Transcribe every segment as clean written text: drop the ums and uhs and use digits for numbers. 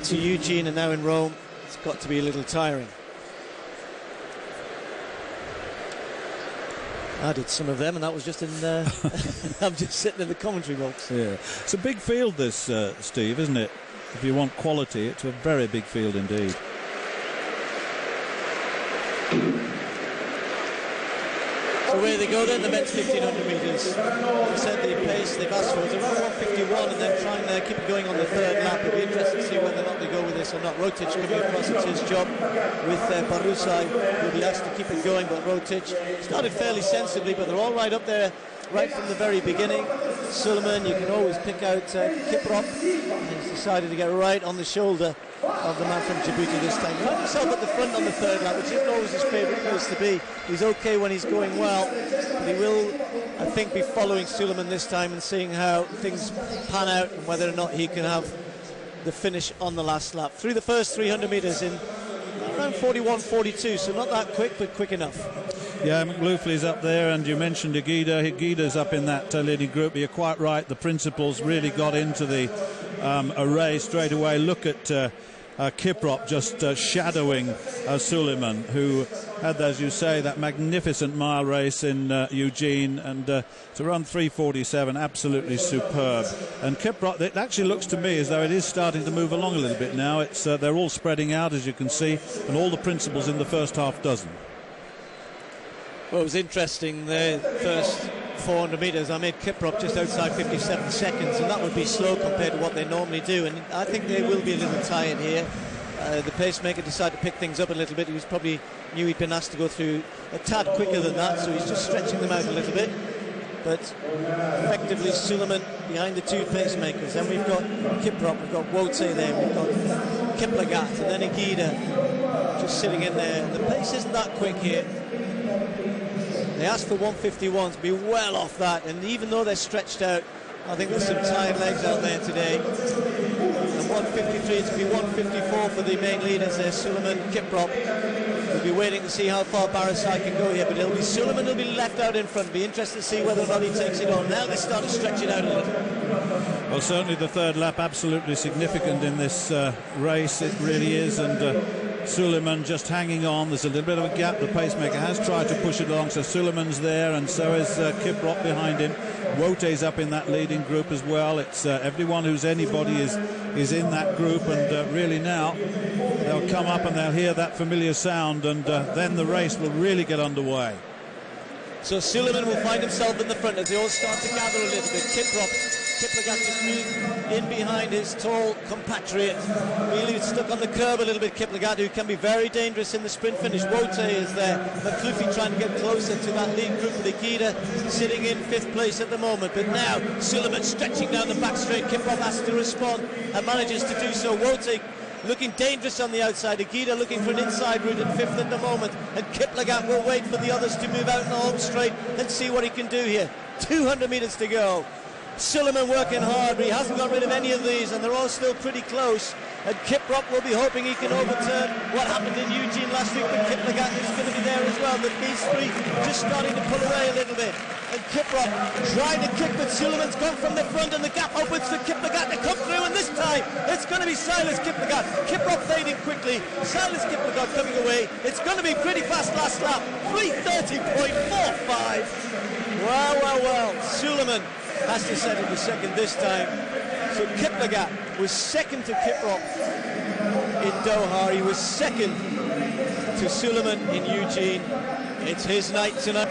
to Eugene and now in Rome, it's got to be a little tiring. I did some of them, and that was just in. I'm just sitting in the commentary box. Yeah, it's a big field, this, Steve, isn't it? If you want quality, it's a very big field indeed. So where they go then, the men's 1500 metres. They said the pace they've asked for is around 151, and then try and keep it going on the third lap. It'll be interesting to see whether or not they go with this or not. Rotic coming across, it's his job with Barusai. He'll be asked to keep it going, but Rotic started fairly sensibly, but they're all right up there right from the very beginning. Suleiman, you can always pick out Kiprop. He's decided to get right on the shoulder of the man from Djibouti this time. He found himself at the front on the third lap, which isn't always his favourite place to be. He's okay when he's going well, but he will, I think, be following Suleiman this time and seeing how things pan out and whether or not he can have the finish on the last lap. Through the first 300 metres in around 41-42, so not that quick, but quick enough. Yeah, McLaughley's up there, and you mentioned Higuita. Higuita's up in that leading group. You're quite right, the principals really got into the array straight away. Look at Kiprop just shadowing Suleiman, who had, as you say, that magnificent mile race in Eugene, and to run 3:47, absolutely superb. And Kiprop, it actually looks to me as though it is starting to move along a little bit now. It's they're all spreading out, as you can see, and all the principals in the first half dozen. Well, it was interesting, the first 400 metres, I made Kiprop just outside 57 seconds, and that would be slow compared to what they normally do, and I think they will be a little tired here. The pacemaker decided to pick things up a little bit. He was probably knew he'd been asked to go through a tad quicker than that, so he's just stretching them out a little bit. But effectively, Suleiman behind the two pacemakers. Then we've got Kiprop, we've got Wote there, we've got Kiplagat, and then Higuita just sitting in there. The pace isn't that quick here. They asked for 151 to be well off that, and even though they're stretched out, I think there's some tired legs out there today. And 153 to be 154 for the main leaders there, Suleiman, Kiprop. We'll be waiting to see how far Barasai can go here, but it'll be Suleiman who'll be left out in front. Be interested to see whether or not he takes it on. Now they start to stretch it out a little. Well, certainly the third lap absolutely significant in this race. It really is, and Suleiman just hanging on. There's a little bit of a gap. The pacemaker has tried to push it along, so Suleiman's there, and so is Kiprop behind him. Wote's up in that leading group as well. It's everyone who's anybody is in that group, and really now they'll come up and they'll hear that familiar sound, and then the race will really get underway. So Suleiman will find himself in the front as they all start to gather a little bit. Kiplagat just moved in behind his tall compatriot. Really stuck on the curb a little bit, Kiplagat, who can be very dangerous in the sprint finish. Wote is there. McLaughley trying to get closer to that lead group with Higuita sitting in 5th place at the moment. But now Suleiman stretching down the back straight. Kiprop has to respond and manages to do so. Wote looking dangerous on the outside. Higuita looking for an inside route in 5th at the moment. And Kiplagat will wait for the others to move out in the home straight and see what he can do here. 200 metres to go. Suleiman working hard, but he hasn't got rid of any of these, and they're all still pretty close. And Kiprop will be hoping he can overturn what happened in Eugene last week, but Kiplagat is going to be there as well. But these three just starting to pull away a little bit. And Kiprop trying to kick, but Suleiman's gone from the front, and the gap opens for Kiplagat to come through, and this time it's going to be Silas Kiplagat. Kiprop fading quickly, Silas Kiplagat coming away. It's going to be pretty fast last lap, 3:30.45. Well, Suleiman has to settle the second this time. So Kiplagat was second to Kiprop in Doha. He was second to Suleiman in Eugene. It's his night tonight.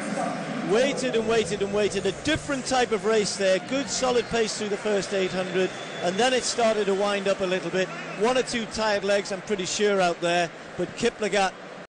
Waited and waited and waited. A different type of race there. Good solid pace through the first 800, and then it started to wind up a little bit. One or two tired legs, I'm pretty sure, out there. But Kiplagat